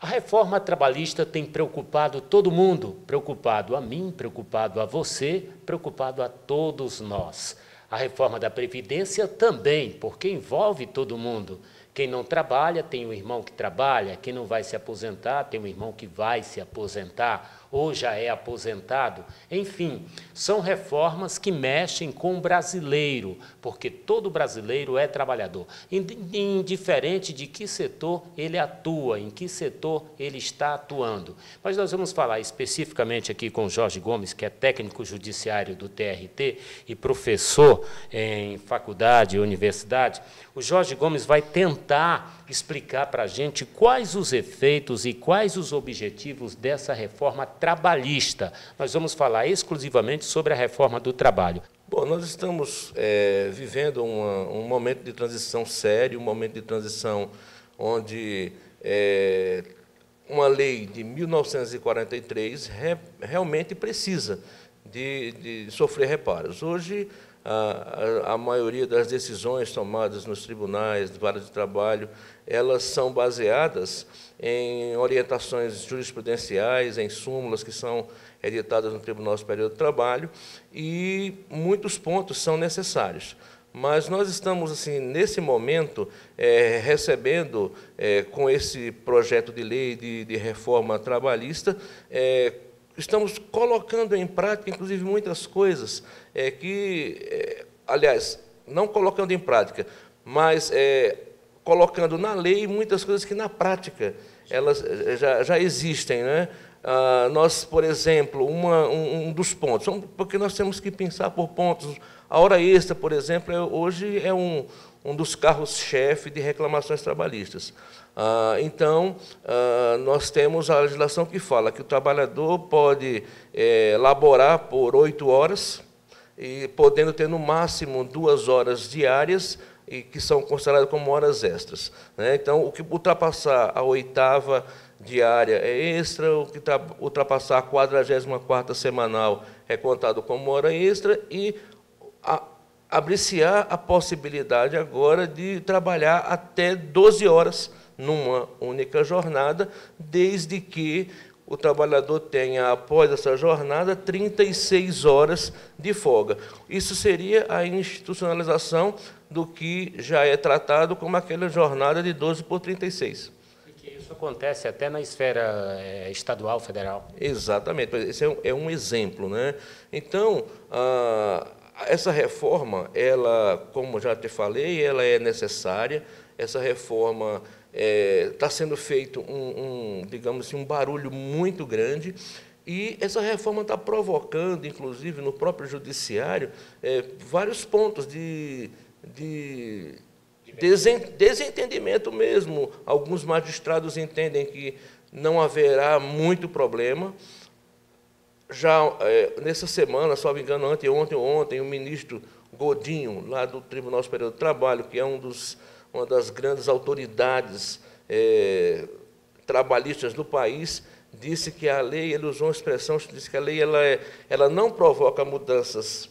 A reforma trabalhista tem preocupado todo mundo, preocupado a mim, preocupado a você, preocupado a todos nós. A reforma da Previdência também, porque envolve todo mundo. Quem não trabalha tem um irmão que trabalha, quem não vai se aposentar tem um irmão que vai se aposentar ou já é aposentado. Enfim, são reformas que mexem com o brasileiro, porque todo brasileiro é trabalhador, indiferente de que setor ele atua, em que setor ele está atuando. Mas nós vamos falar especificamente aqui com o Jorge Gomes, que é técnico judiciário do TRT e professor em faculdade e universidade. O Jorge Gomes vai tentar explicar para a gente quais os efeitos e quais os objetivos dessa reforma trabalhista. Nós vamos falar exclusivamente sobre a reforma do trabalho. Bom, nós estamos vivendo um momento de transição sério, um momento de transição onde uma lei de 1943 realmente precisa de sofrer reparos. Hoje, a maioria das decisões tomadas nos tribunais, varas de trabalho, elas são baseadas em orientações jurisprudenciais, em súmulas que são editadas no Tribunal Superior do Trabalho, e muitos pontos são necessários. Mas nós estamos, assim, nesse momento, recebendo, com esse projeto de lei de reforma trabalhista, estamos colocando em prática, inclusive, muitas coisas aliás, não colocando em prática, mas colocando na lei muitas coisas que, na prática, elas já existem, né? Nós, por exemplo, um dos pontos, porque nós temos que pensar por pontos. A hora extra, por exemplo, hoje é um dos carros-chefe de reclamações trabalhistas. Então, nós temos a legislação que fala que o trabalhador pode laborar por 8 horas, e podendo ter, no máximo, 2 horas diárias, e que são consideradas como horas extras, né? Então, o que ultrapassar a 8ª diária é extra, o que ultrapassar a 44ª semanal é contado como hora extra, e abre-se-á a possibilidade agora de trabalhar até 12 horas numa única jornada, desde que o trabalhador tenha, após essa jornada, 36 horas de folga. Isso seria a institucionalização do que já é tratado como aquela jornada de 12 por 36. E que isso acontece até na esfera estadual, federal. Exatamente, esse é um exemplo, né? Então, essa reforma, ela, como já te falei, ela é necessária. Essa reforma está sendo feito digamos assim, um barulho muito grande, e essa reforma está provocando, inclusive, no próprio judiciário, vários pontos de desentendimento mesmo. Alguns magistrados entendem que não haverá muito problema. Já nessa semana, só me engano, ontem, o ministro Godinho, lá do Tribunal Superior do Trabalho, que é uma das grandes autoridades trabalhistas do país, disse que a lei, ele usou uma expressão, disse que a lei ela não provoca mudanças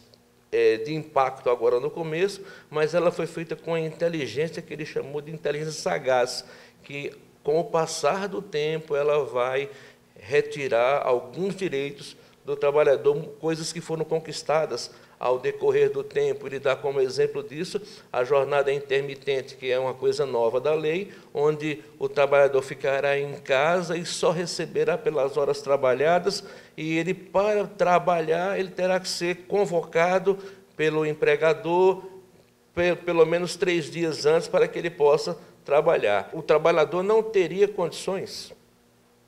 de impacto agora no começo, mas ela foi feita com a inteligência que ele chamou de inteligência sagaz, que, com o passar do tempo, ela vai retirar alguns direitos do trabalhador, coisas que foram conquistadas ao decorrer do tempo. Ele dá como exemplo disso a jornada intermitente, que é uma coisa nova da lei, onde o trabalhador ficará em casa e só receberá pelas horas trabalhadas, e ele, para trabalhar, ele terá que ser convocado pelo empregador pelo menos 3 dias antes para que ele possa trabalhar. O trabalhador não teria condições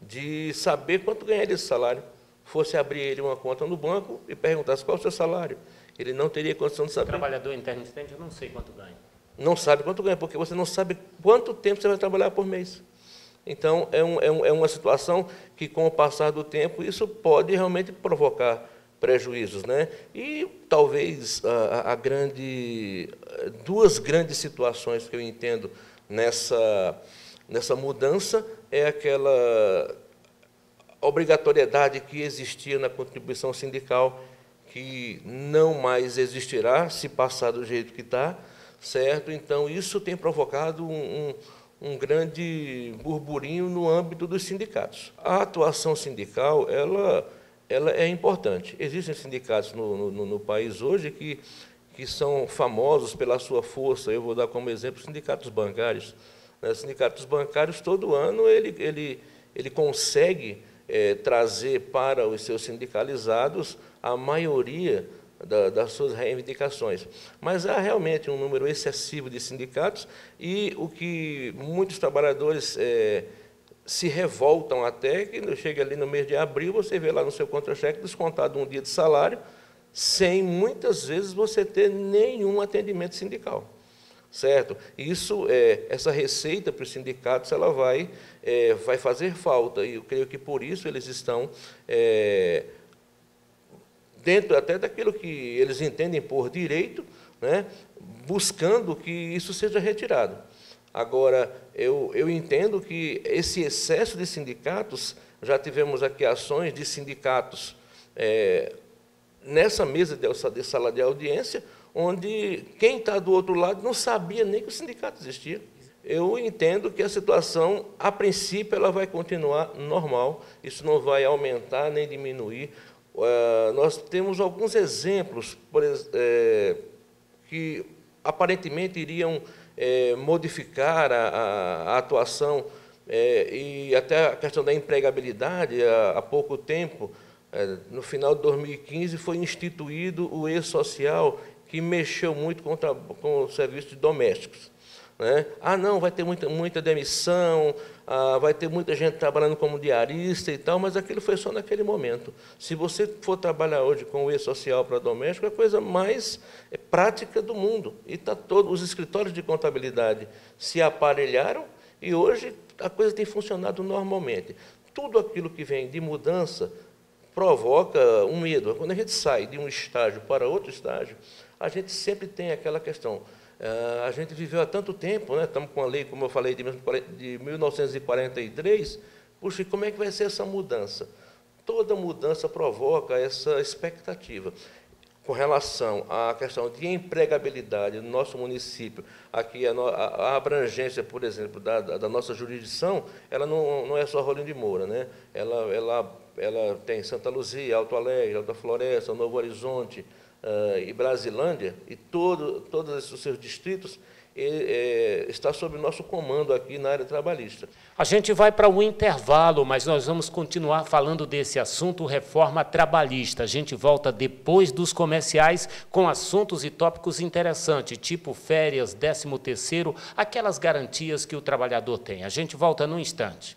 de saber quanto ganharia esse salário. Fosse abrir ele uma conta no banco e perguntasse qual é o seu salário, ele não teria condição de saber. O trabalhador intermitente, eu não sei quanto ganha. Não sabe quanto ganha, porque você não sabe quanto tempo você vai trabalhar por mês. Então, é uma situação que, com o passar do tempo, isso pode realmente provocar prejuízos, né? E talvez duas grandes situações que eu entendo nessa mudança é aquela obrigatoriedade que existia na contribuição sindical, que não mais existirá se passar do jeito que está, certo? Então, isso tem provocado um grande burburinho no âmbito dos sindicatos. A atuação sindical, ela é importante. Existem sindicatos no país hoje que são famosos pela sua força. Eu vou dar como exemplo os sindicatos bancários. Os sindicatos bancários, todo ano, ele consegue trazer para os seus sindicalizados a maioria das suas reivindicações. Mas há realmente um número excessivo de sindicatos e o que muitos trabalhadores se revoltam até, que chega ali no mês de abril, você vê lá no seu contra-cheque descontado um dia de salário, sem, muitas vezes, você ter nenhum atendimento sindical. Certo? Isso, essa receita para os sindicatos, ela vai fazer falta, e eu creio que, por isso, eles estão dentro até daquilo que eles entendem por direito, né, buscando que isso seja retirado. Agora, eu entendo que esse excesso de sindicatos, já tivemos aqui ações de sindicatos nessa mesa de sala de audiência, onde quem está do outro lado não sabia nem que o sindicato existia. Eu entendo que a situação, a princípio, ela vai continuar normal, isso não vai aumentar nem diminuir. Nós temos alguns exemplos que aparentemente iriam modificar a atuação e até a questão da empregabilidade. Há pouco tempo, no final de 2015, foi instituído o E-Social, que mexeu muito com os serviços domésticos. Né? Não, vai ter muita demissão, vai ter muita gente trabalhando como diarista e tal, mas aquilo foi só naquele momento. Se você for trabalhar hoje com o E-Social para doméstico, é a coisa mais prática do mundo. E os escritórios de contabilidade se aparelharam e hoje a coisa tem funcionado normalmente. Tudo aquilo que vem de mudança provoca um medo. Quando a gente sai de um estágio para outro estágio, a gente sempre tem aquela questão. A gente viveu há tanto tempo, né? Estamos com a lei, como eu falei, de 1943. Puxa, como é que vai ser essa mudança? Toda mudança provoca essa expectativa. Com relação à questão de empregabilidade no nosso município, aqui a abrangência, por exemplo, da nossa jurisdição, ela não é só Rolim de Moura, né? Ela tem Santa Luzia, Alto Alegre, Alta Floresta, Novo Horizonte, e Brasilândia, e todos os seus distritos, está sob nosso comando aqui na área trabalhista. A gente vai para um intervalo, mas nós vamos continuar falando desse assunto, reforma trabalhista. A gente volta depois dos comerciais com assuntos e tópicos interessantes, tipo férias, 13º, aquelas garantias que o trabalhador tem. A gente volta num instante.